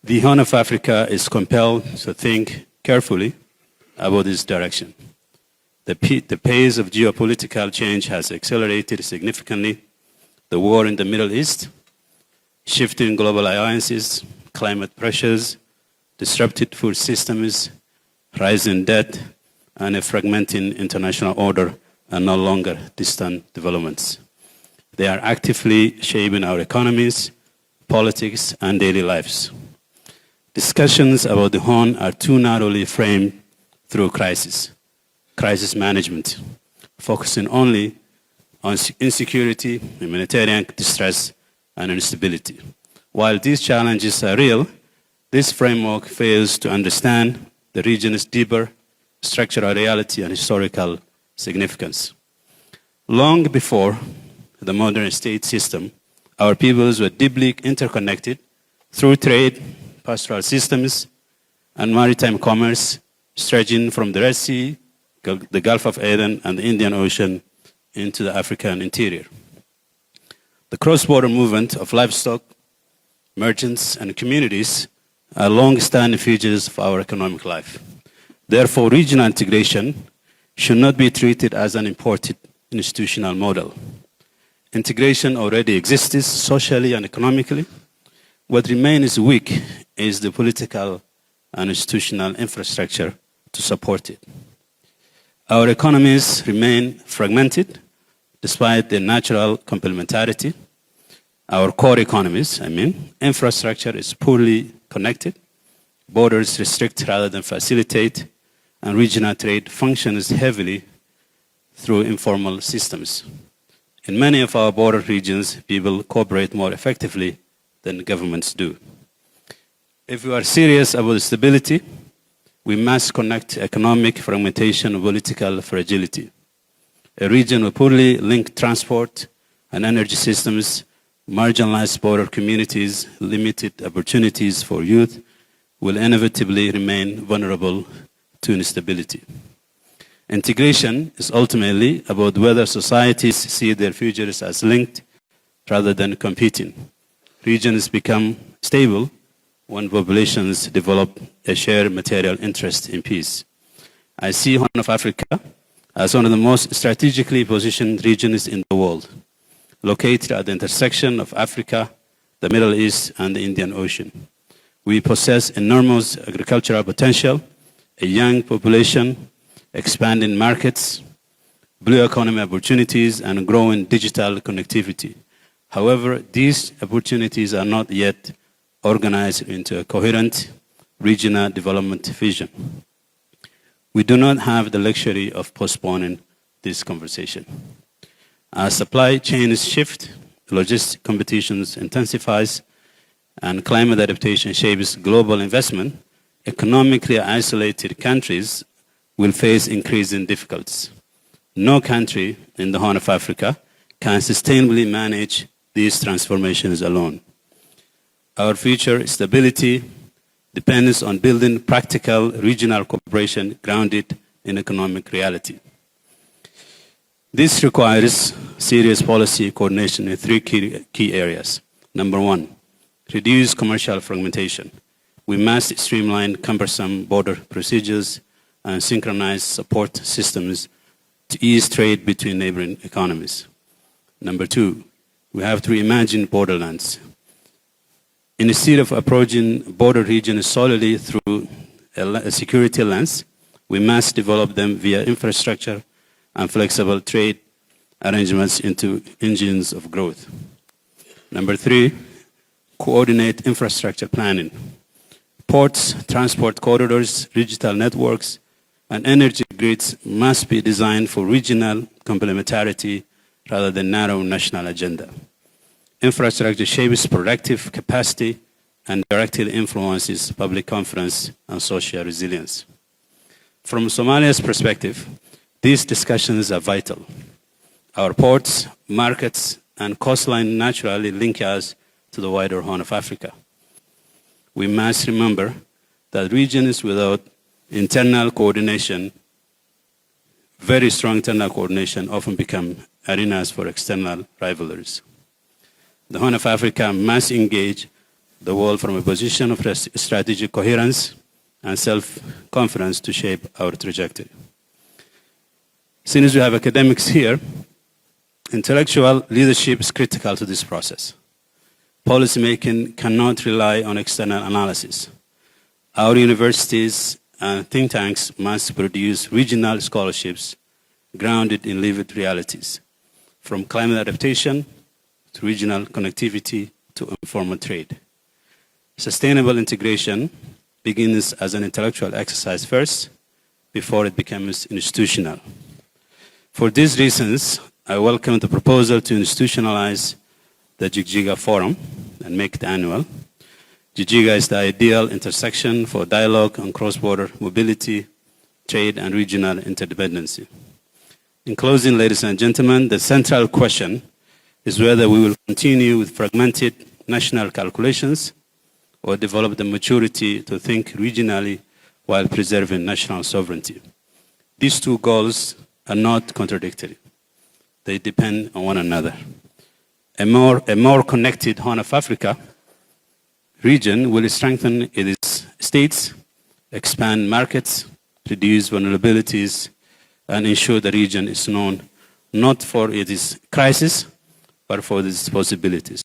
The Horn of Africa is compelled to think carefully about this direction. The pace of geopolitical change has accelerated significantly. The war in the Middle East, shifting global alliances, climate pressures, disrupted food systems, rising debt, and a fragmenting international order are no longer distant developments. They are actively shaping our economies, politics, and daily lives. Discussions about the Horn are too narrowly framed through crisis management, focusing only on insecurity, humanitarian distress, and instability. While these challenges are real, this framework fails to understand the region's deeper structural reality and historical significance. Long before the modern state system, our peoples were deeply interconnected through trade, pastoral systems, and maritime commerce, stretching from the Red Sea, the Gulf of Aden, and the Indian Ocean into the African interior. The cross-border movement of livestock, merchants, and communities are long-standing features of our economic life. Therefore, regional integration should not be treated as an imported institutional model. Integration already exists socially and economically. What remains weak is the political and institutional infrastructure to support it. Our economies remain fragmented despite their natural complementarity. Our core economies, infrastructure is poorly connected, borders restrict rather than facilitate, and regional trade functions heavily through informal systems. In many of our border regions, people cooperate more effectively than governments do. If we are serious about stability, we must connect economic fragmentation and political fragility. A region with poorly linked transport and energy systems, marginalized border communities, limited opportunities for youth, will inevitably remain vulnerable to instability. Integration is ultimately about whether societies see their futures as linked rather than competing. Regions become stable when populations develop a shared material interest in peace. I see Horn of Africa as one of the most strategically positioned regions in the world, located at the intersection of Africa, the Middle East, and the Indian Ocean. We possess enormous agricultural potential, a young population, expanding markets, blue economy opportunities, and growing digital connectivity. However, these opportunities are not yet organized into a coherent regional development vision. We do not have the luxury of postponing this conversation. As supply chains shift, logistic competitions intensifies, and climate adaptation shapes global investment, economically isolated countries will face increasing difficulties. No country in the Horn of Africa can sustainably manage these transformations alone. Our future stability depends on building practical regional cooperation grounded in economic reality. This requires serious policy coordination in three key areas. Number one, reduce commercial fragmentation. We must streamline cumbersome border procedures and synchronize support systems to ease trade between neighboring economies. Number two, we have to reimagine borderlands. Instead of approaching border regions solely through a security lens, we must develop them via infrastructure and flexible trade arrangements into engines of growth. Number three, coordinate infrastructure planning. Ports, transport corridors, digital networks, and energy grids must be designed for regional complementarity rather than narrow national agenda. Infrastructure shapes productive capacity and directly influences public confidence and social resilience. From Somalia's perspective, these discussions are vital. Our ports, markets, and coastline naturally link us to the wider Horn of Africa. We must remember that regions without internal coordination, very strong internal coordination, often become arenas for external rivalries. The Horn of Africa must engage the world from a position of strategic coherence and self-confidence to shape our trajectory. Since we have academics here, intellectual leadership is critical to this process. Policymaking cannot rely on external analysis. Our universities and think tanks must produce regional scholarships grounded in lived realities, from climate adaptation to regional connectivity to informal trade. Sustainable integration begins as an intellectual exercise first, before it becomes institutional. For these reasons, I welcome the proposal to institutionalize the Jigjiga Forum and make it annual. Jigjiga is the ideal intersection for dialogue on cross-border mobility, trade, and regional interdependency. In closing, ladies and gentlemen, the central question is whether we will continue with fragmented national calculations or develop the maturity to think regionally while preserving national sovereignty. These two goals are not contradictory. They depend on one another. A more connected Horn of Africa region will strengthen its states, expand markets, reduce vulnerabilities, and ensure the region is known not for its crisis, but for its possibilities.